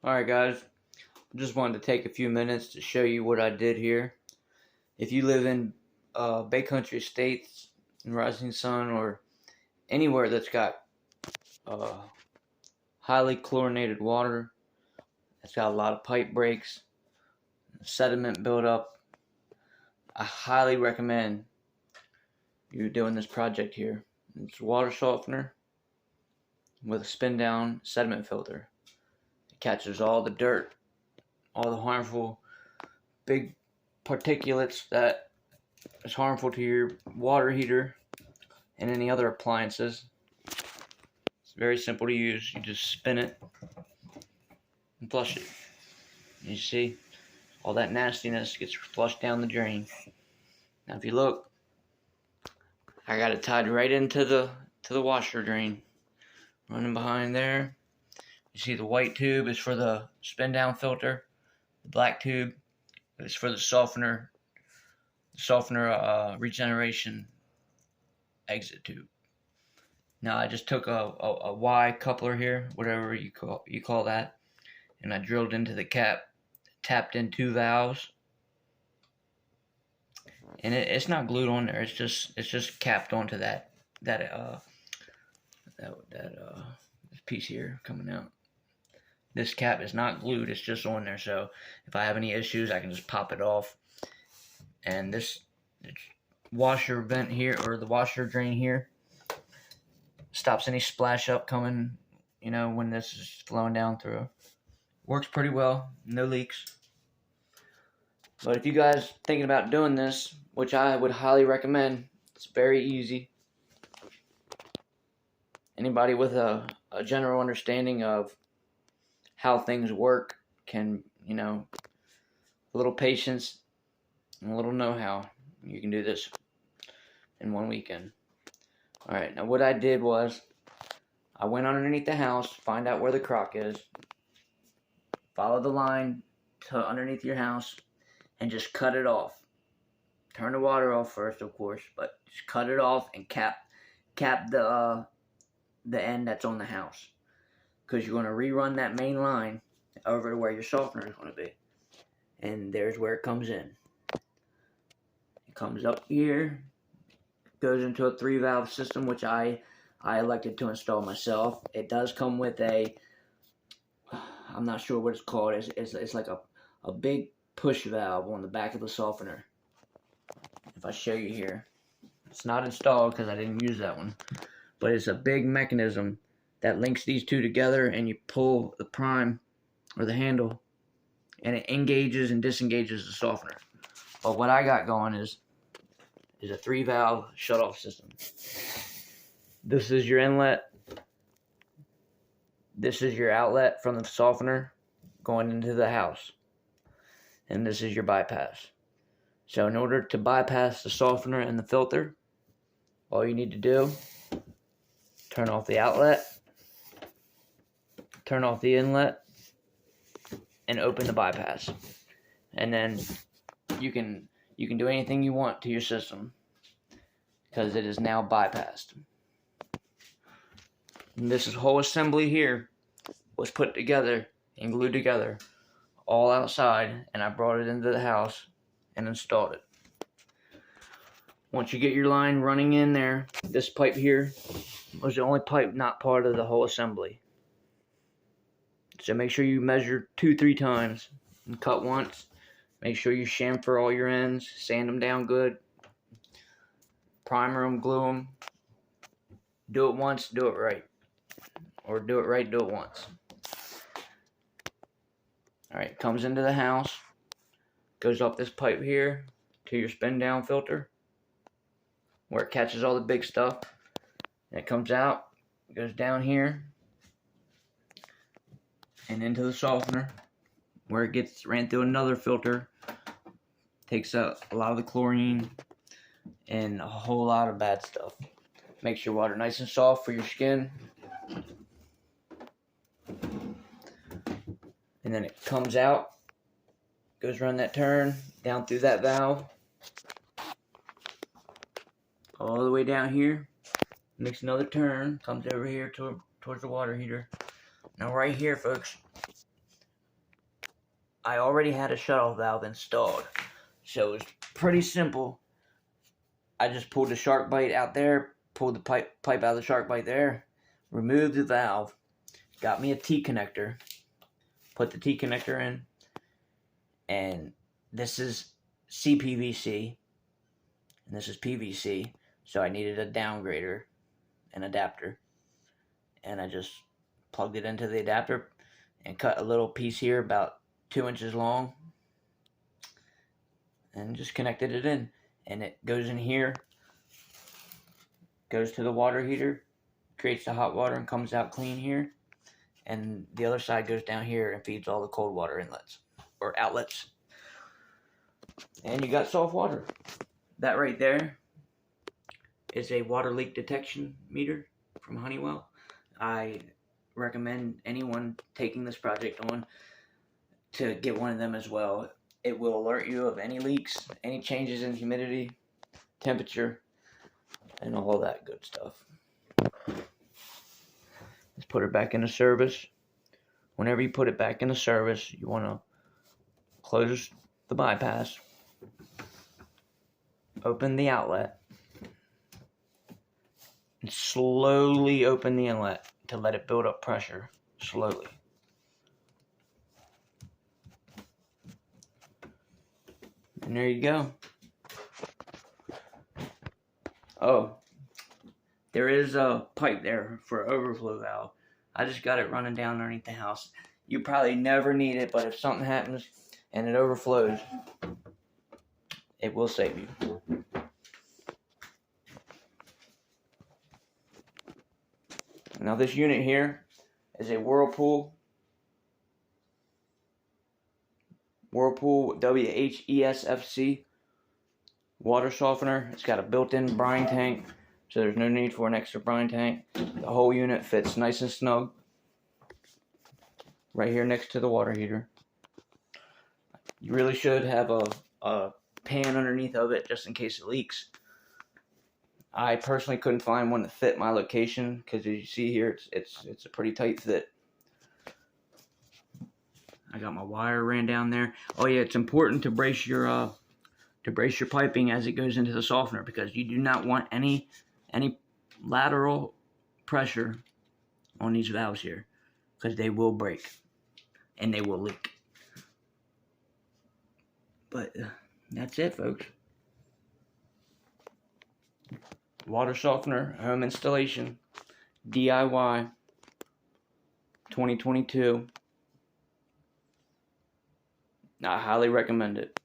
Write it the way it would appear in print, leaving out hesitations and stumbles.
Alright guys, just wanted to take a few minutes to show you what I did here. If you live in Bay Country states, in Rising Sun, or anywhere that's got highly chlorinated water, that's got a lot of pipe breaks, sediment buildup, I highly recommend you doing this project here. It's a water softener with a spin down sediment filter. It catches all the dirt, all the harmful big particulates that is harmful to your water heater and any other appliances. It's very simple to use. You just spin it and flush it. You see, all that nastiness gets flushed down the drain. Now if you look, I got it tied right into the washer drain, running behind there. You see the white tube is for the spin down filter. The black tube is for the softener regeneration exit tube. Now I just took a Y coupler here, whatever you call that, and I drilled into the cap, tapped in 2 valves, and it's not glued on there. It's just capped onto that piece here coming out. This cap is not glued, it's just on there, so if I have any issues I can just pop it off. And this washer vent here, or the washer drain here, stops any splash up coming, when this is flowing down through. Works pretty well, no leaks. But if you guys thinking about doing this, which I would highly recommend, it's very easy. Anybody with a general understanding of how things work can, a little patience and a little know-how, you can do this in one weekend. Alright, now what I did was, I went underneath the house, find out where the crock is, follow the line to underneath your house, and just cut it off. Turn the water off first, of course, but just cut it off and cap the end that's on the house, because you're going to rerun that main line over to where your softener is going to be, and there's where it comes in. It comes up here, goes into a 3-valve system, which I elected to install myself. It does come with I'm not sure what it's called. It's like a big push valve on the back of the softener. If I show you here, it's not installed because I didn't use that one, but it's a big mechanism that links these two together, and you pull the prime or the handle and it engages and disengages the softener. But what I got going is a 3-valve shutoff system. This is your inlet, this is your outlet from the softener going into the house, and this is your bypass. So in order to bypass the softener and the filter, all you need to do, turn off the outlet, turn off the inlet, and open the bypass. And then you can do anything you want to your system, because it is now bypassed. And this whole assembly here was put together and glued together all outside, and I brought it into the house and installed it. Once you get your line running in there, this pipe here was the only pipe not part of the whole assembly. So make sure you measure 2-3 times and cut once. Make sure you chamfer all your ends, sand them down good, primer them, glue them. Do it once, do it right. Or do it right, do it once. Alright, comes into the house, goes up this pipe here to your spin down filter, where it catches all the big stuff. And it comes out, goes down here, and into the softener, where it gets ran through another filter, takes out a lot of the chlorine and a whole lot of bad stuff. Makes your water nice and soft for your skin. And then it comes out, goes around that turn, down through that valve, all the way down here, makes another turn, comes over here towards the water heater. Now right here, folks, I already had a shutoff valve installed, so it was pretty simple. I just pulled the shark bite out there, pulled the pipe out of the shark bite there, removed the valve, got me a T-connector, put the T-connector in, and this is CPVC, and this is PVC, so I needed a downgrader, an adapter, and I just plugged it into the adapter and cut a little piece here about 2 inches long and just connected it in, and it goes in here, goes to the water heater, creates the hot water and comes out clean here, and the other side goes down here and feeds all the cold water inlets or outlets, and you got soft water. That right there is a water leak detection meter from Honeywell. I recommend anyone taking this project on to get one of them as well. It will alert you of any leaks, any changes in humidity, temperature, and all that good stuff. Let's put it back into service. Whenever you put it back into service, you want to close the bypass, open the outlet, and slowly open the inlet to let it build up pressure slowly. And there you go. Oh, there is a pipe there for overflow valve. I just got it running down underneath the house. You probably never need it, but if something happens and it overflows, it will save you. Now this unit here is a Whirlpool WHESFC water softener. It's got a built-in brine tank, so there's no need for an extra brine tank. The whole unit fits nice and snug right here next to the water heater. You really should have a pan underneath of it just in case it leaks. I personally couldn't find one that fit my location because, as you see here, it's a pretty tight fit. I got my wire ran down there. Oh yeah, it's important to brace your piping as it goes into the softener, because you do not want any lateral pressure on these valves here, because they will break and they will leak. But that's it, folks. Water softener, home installation, DIY, 2022. I highly recommend it.